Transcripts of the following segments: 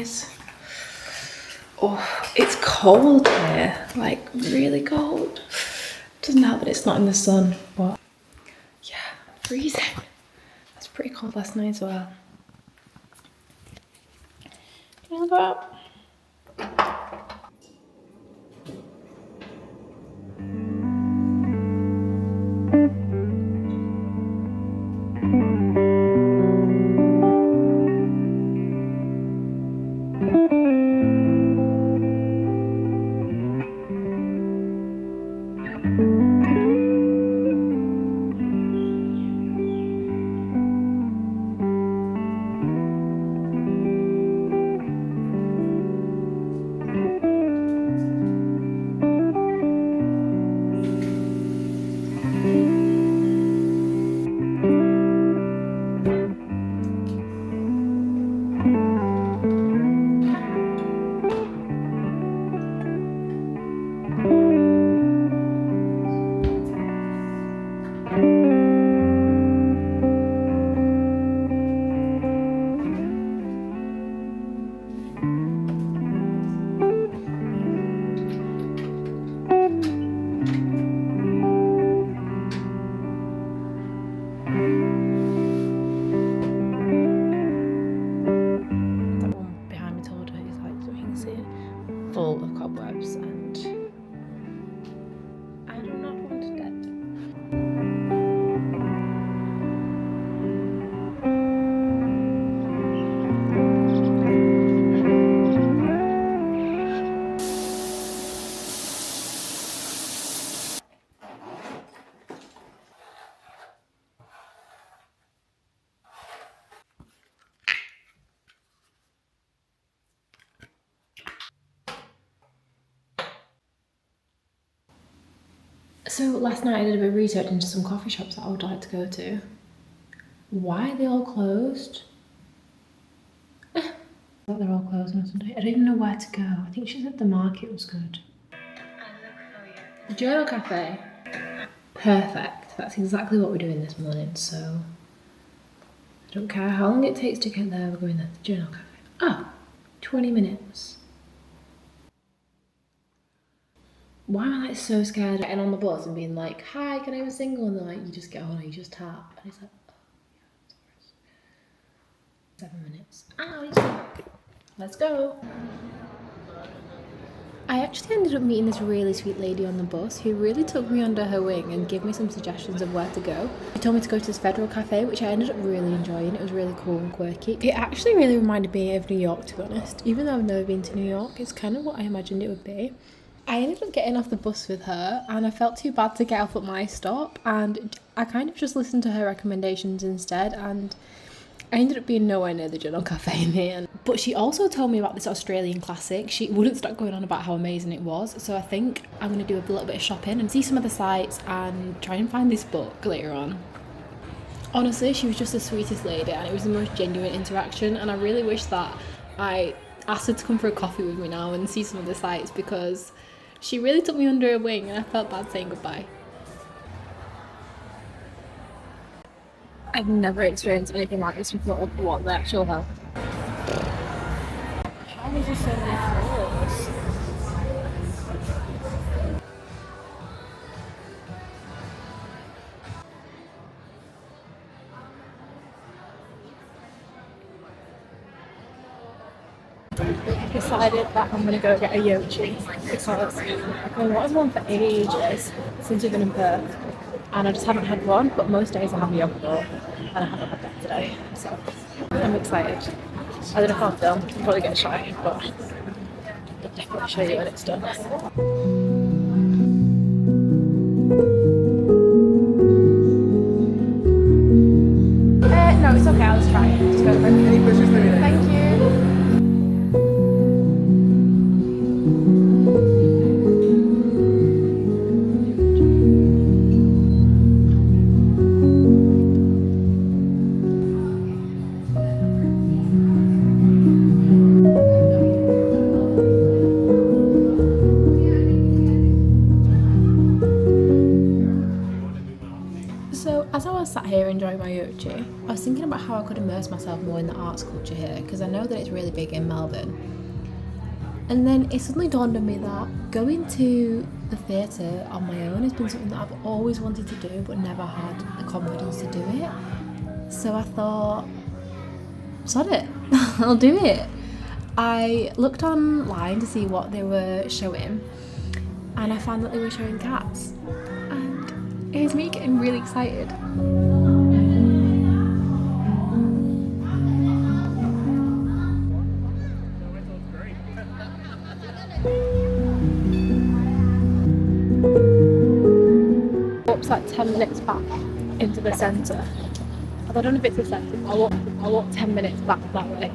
guys. Oh, it's cold here, like really cold. Doesn't help that it's not in the sun, but yeah, freezing. It's pretty cold last night as well. Can I go out? Full of cobwebs, and I do not want that. So last night I did a bit of research into some coffee shops that I would like to go to. Why are they all closed? I thought they're all closed on Sunday. I don't even know where to go. I think she said the market was good. Journal Cafe. Perfect. That's exactly what we're doing this morning, so I don't care how long it takes to get there, we're going there to the Journal Cafe. Oh, 20 minutes. Why am I like so scared of getting on the bus and being like, hi, can I have a single? And they're like, you just get on and you just tap. And it's like, oh, yeah, 7 minutes. Ow, let's go. I actually ended up meeting this really sweet lady on the bus who really took me under her wing and gave me some suggestions of where to go. She told me to go to this Federal Cafe, which I ended up really enjoying. It was really cool and quirky. It actually really reminded me of New York, to be honest. Even though I've never been to New York, it's kind of what I imagined it would be. I ended up getting off the bus with her and I felt too bad to get off at my stop, and I kind of just listened to her recommendations instead, and I ended up being nowhere near the Journal Cafe in the end. But she also told me about this Australian classic. She wouldn't stop going on about how amazing it was, so I think I'm going to do a little bit of shopping and see some of the sites and try and find this book later on. Honestly, she was just the sweetest lady and it was the most genuine interaction, and I really wish that I asked her to come for a coffee with me now and see some of the sites, because she really took me under her wing and I felt bad saying goodbye. I've never experienced anything like this before. What the actual hell? How is there so many floors? I've decided that I'm going to go get a yochi because I've been wanting one for ages since we've been in Perth, and I just haven't had one, but most days I have a yogurt and I haven't had that today, so I'm excited. I don't know if I'll film, I'll probably get shy, but I'll definitely show you when it's done. No, it's okay, I'll just try it. Just go for it. Any questions? Thank you. As I was sat here enjoying my yochi, I was thinking about how I could immerse myself more in the arts culture here, because I know that it's really big in Melbourne. And then it suddenly dawned on me that going to the theatre on my own has been something that I've always wanted to do but never had the confidence to do it. So I thought, sod it, I'll do it. I looked online to see what they were showing, and I found that they were showing Cats. And here's me getting really excited. Walked like 10 minutes back into the centre. I don't know if it's the centre. I walked 10 minutes back that way,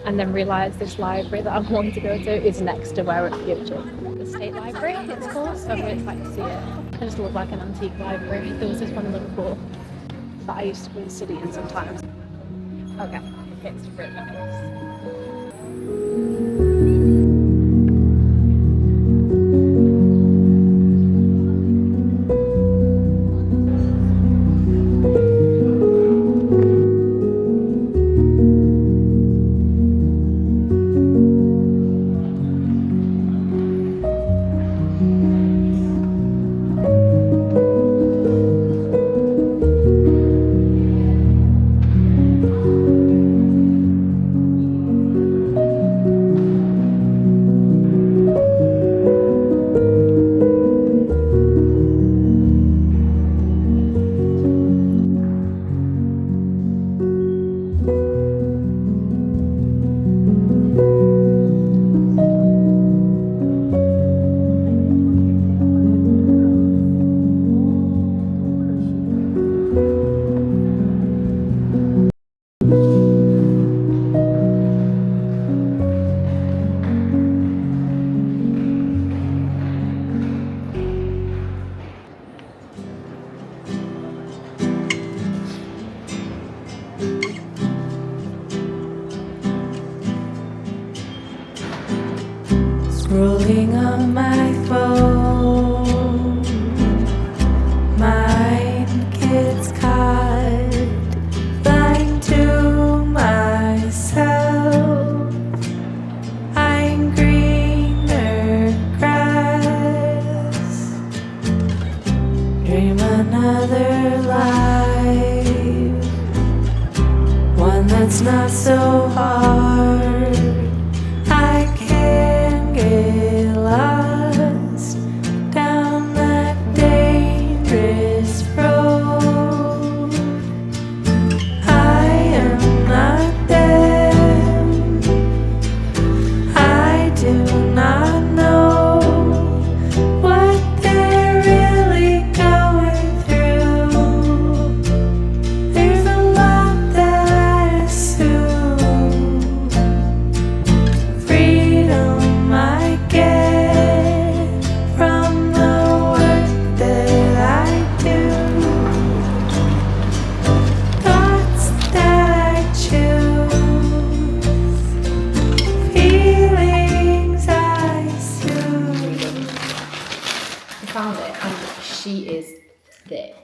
and then realised this library that I'm wanting to go to is next to where it's Future. The State Library, it's called, so I'm really excited to see it. It just looked like an antique library. There was this one in Liverpool that I used to go and study in sometimes. Okay, it's really nice. Scrolling on my phone, mind gets caught, blind to myself. I'm greener grass, dream another life, one that's not so hard. I can get lost down that dangerous road. I am not them. I do not know what they're really going through. There's a lot that I assume. Freedom I get from the work that I do. Thoughts that I choose, feelings I soothe. I found it, and she is thick.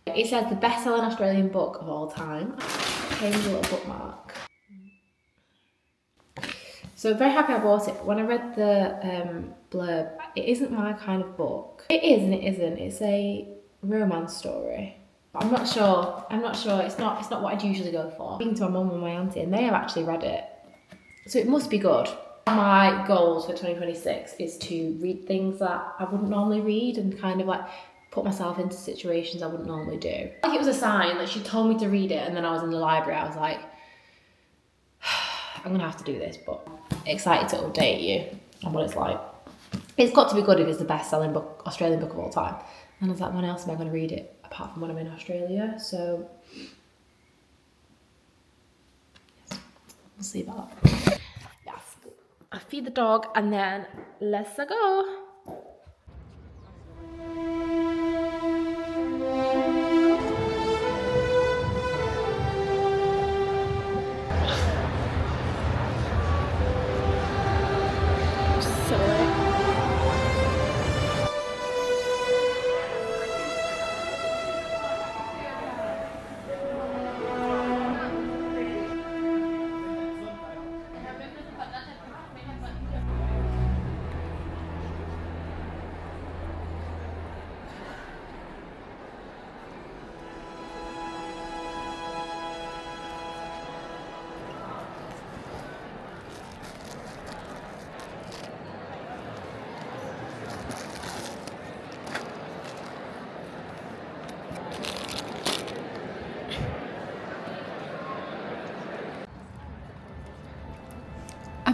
It says the best-selling Australian book of all time. Came with a little bookmark. So very happy I bought it. When I read the blurb, it isn't my kind of book. It is and it isn't. It's a romance story. I'm not sure. It's not what I'd usually go for. Speaking to my mum and my auntie, and they have actually read it, so it must be good. My goals for 2026 is to read things that I wouldn't normally read and kind of like put myself into situations I wouldn't normally do. Like it was a sign that she told me to read it, and then I was in the library. I was like, I'm gonna have to do this, but excited to update you on what it's like. It's got to be good if it's the best-selling book, Australian book of all time. And I was like, when else am I going to read it apart from when I'm in Australia? So yes, we'll see about that. Yes, I feed the dog and then let's go.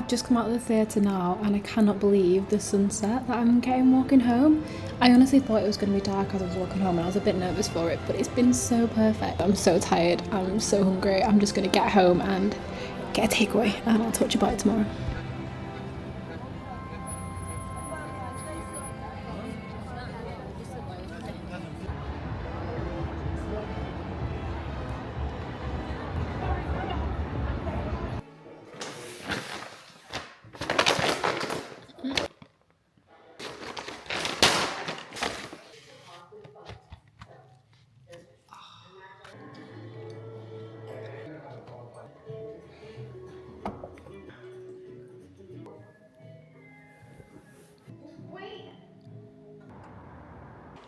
I've just come out of the theatre now and I cannot believe the sunset that I'm getting walking home. I honestly thought it was going to be dark as I was walking home and I was a bit nervous for it, but it's been so perfect. I'm so tired, I'm so hungry. I'm just going to get home and get a takeaway and I'll talk to you about it tomorrow.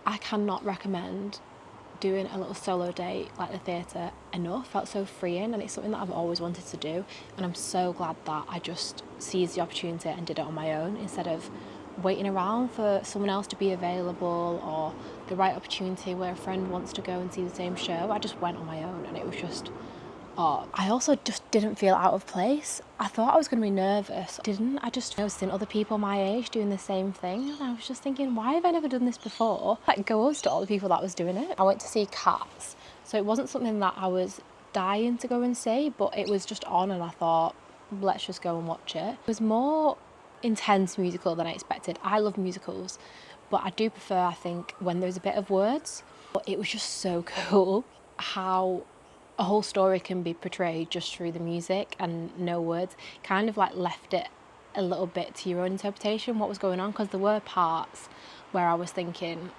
I cannot recommend doing a little solo date like the theatre enough. Felt so freeing and it's something that I've always wanted to do, and I'm so glad that I just seized the opportunity and did it on my own instead of waiting around for someone else to be available or the right opportunity where a friend wants to go and see the same show. I just went on my own and it was just I also just didn't feel out of place. I thought I was going to be nervous. I just noticed in other people my age doing the same thing, and I was just thinking, why have I never done this before? That goes to all the people that was doing it. I went to see Cats, so it wasn't something that I was dying to go and see, but it was just on and I thought, let's just go and watch it. It was more intense musical than I expected. I love musicals, but I do prefer, I think, when there's a bit of words. But it was just so cool how a whole story can be portrayed just through the music and no words. Kind of like left it a little bit to your own interpretation what was going on, because there were parts where I was thinking,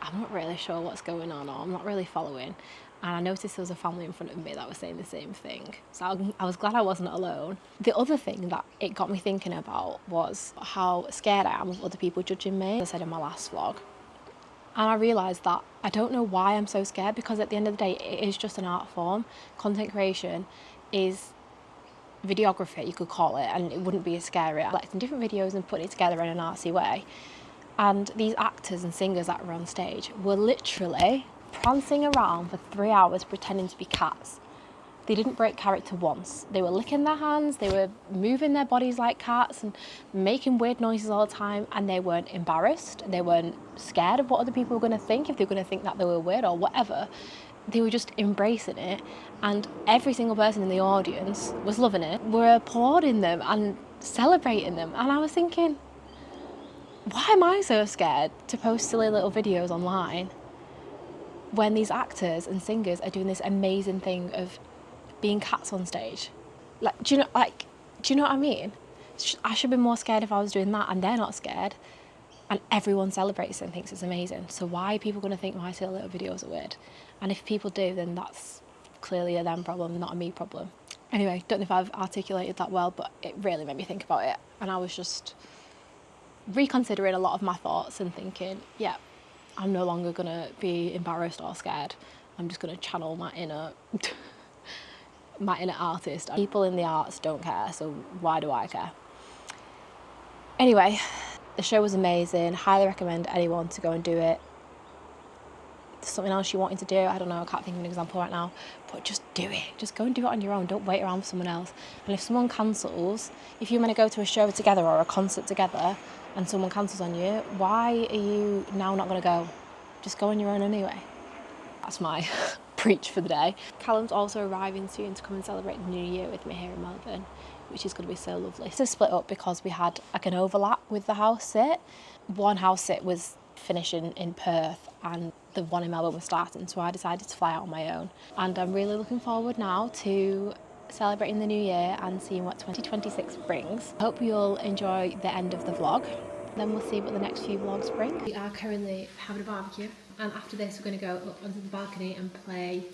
I'm not really sure what's going on, or I'm not really following. And I noticed there was a family in front of me that was saying the same thing. So I was glad I wasn't alone. The other thing that it got me thinking about was how scared I am of other people judging me, as I said in my last vlog. And I realised that I don't know why I'm so scared, because at the end of the day, it is just an art form. Content creation is videography, you could call it, and it wouldn't be as scary. Collecting different videos and putting it together in an artsy way. And these actors and singers that were on stage were literally prancing around for 3 hours pretending to be cats. They didn't break character once. They were licking their hands, they were moving their bodies like cats and making weird noises all the time, and they weren't embarrassed. They weren't scared of what other people were going to think, if they were going to think that they were weird or whatever. They were just embracing it, and every single person in the audience was loving it, were applauding them and celebrating them. And I was thinking, why am I so scared to post silly little videos online when these actors and singers are doing this amazing thing of being cats on stage? Do you know what I mean? I should be more scared if I was doing that, and they're not scared, and everyone celebrates it and thinks it's amazing. So why are people going to think my silly little videos are weird? And if people do, then that's clearly a them problem, not a me problem. Anyway, don't know if I've articulated that well, but it really made me think about it, and I was just reconsidering a lot of my thoughts and thinking, yeah, I'm no longer going to be embarrassed or scared. I'm just going to channel my inner artist. People in the arts don't care, so why do I care? Anyway, the show was amazing. Highly recommend anyone to go and do it. If there's something else you wanted to do, I don't know, I can't think of an example right now, but just do it. Just go and do it on your own. Don't wait around for someone else. And if someone cancels, if you're going to go to a show together or a concert together and someone cancels on you, why are you now not going to go? Just go on your own anyway. That's my preach for the day. Callum's also arriving soon to come and celebrate the new year with me here in Melbourne, which is going to be so lovely. So split up because we had like an overlap with the house sit. One house sit was finishing in Perth and the one in Melbourne was starting, so I decided to fly out on my own. And I'm really looking forward now to celebrating the new year and seeing what 2026 brings. I hope you'll enjoy the end of the vlog. Then we'll see what the next few vlogs bring. We are currently having a barbecue, and after this we're going to go up onto the balcony and play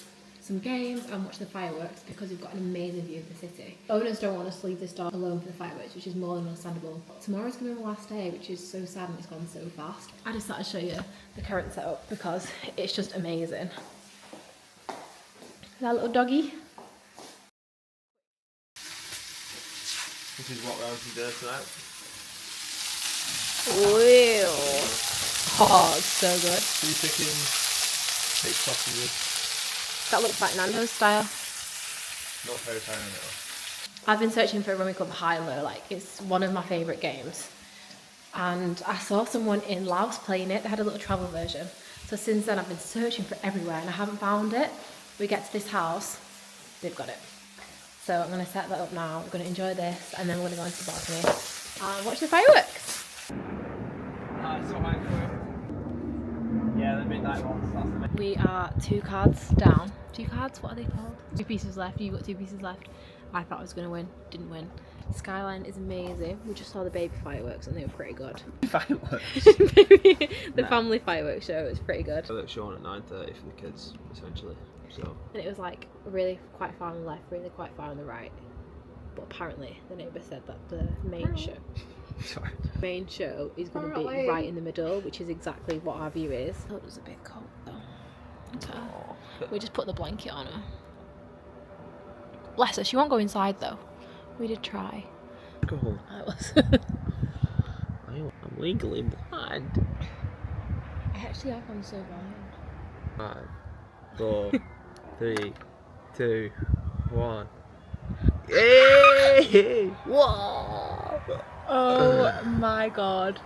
some games and watch the fireworks because we've got an amazing view of the city. Owners don't want us to leave this door alone for the fireworks, which is more than understandable. Tomorrow's going to be my last day, which is so sad and it's gone so fast. I just thought I'd show you the current setup because it's just amazing. That little doggy. This is what we're having for dinner tonight. Wow. Oh, it's so good. Beef chicken, 8 sausages. That looks like Nando's style. Not very tiny now. I've been searching for a Rummy Club High-Low, like it's one of my favourite games. And I saw someone in Laos playing it. They had a little travel version. So since then I've been searching for everywhere and I haven't found it. We get to this house, they've got it. So I'm going to set that up now. We're going to enjoy this and then we're going to go into the balcony and watch the fireworks. Yeah, the midnight ones. That's the We are 2 cards down. 2 cards? What are they called? 2 pieces left. You got 2 pieces left. I thought I was going to win. Didn't win. Skyline is amazing. We just saw the baby fireworks and they were pretty good. fireworks. The family fireworks show was pretty good. Fireworks shown at 9:30 for the kids, essentially. So. And it was like really quite far on the left, really quite far on the right. But apparently the neighbour said that the main show Sorry. main show is going to be right in the middle, which is exactly what our view is. Oh, it was a bit cold though. Okay. We just put the blanket on her. Bless her, she won't go inside though. We did try. Go home. I was. I'm legally blind. I actually have, I'm so blind. 5, 4, 3, 2, 1. Yay! Whoa! Oh my god.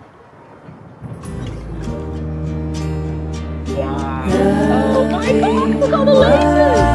Wow! Oh my god, look at all the lasers!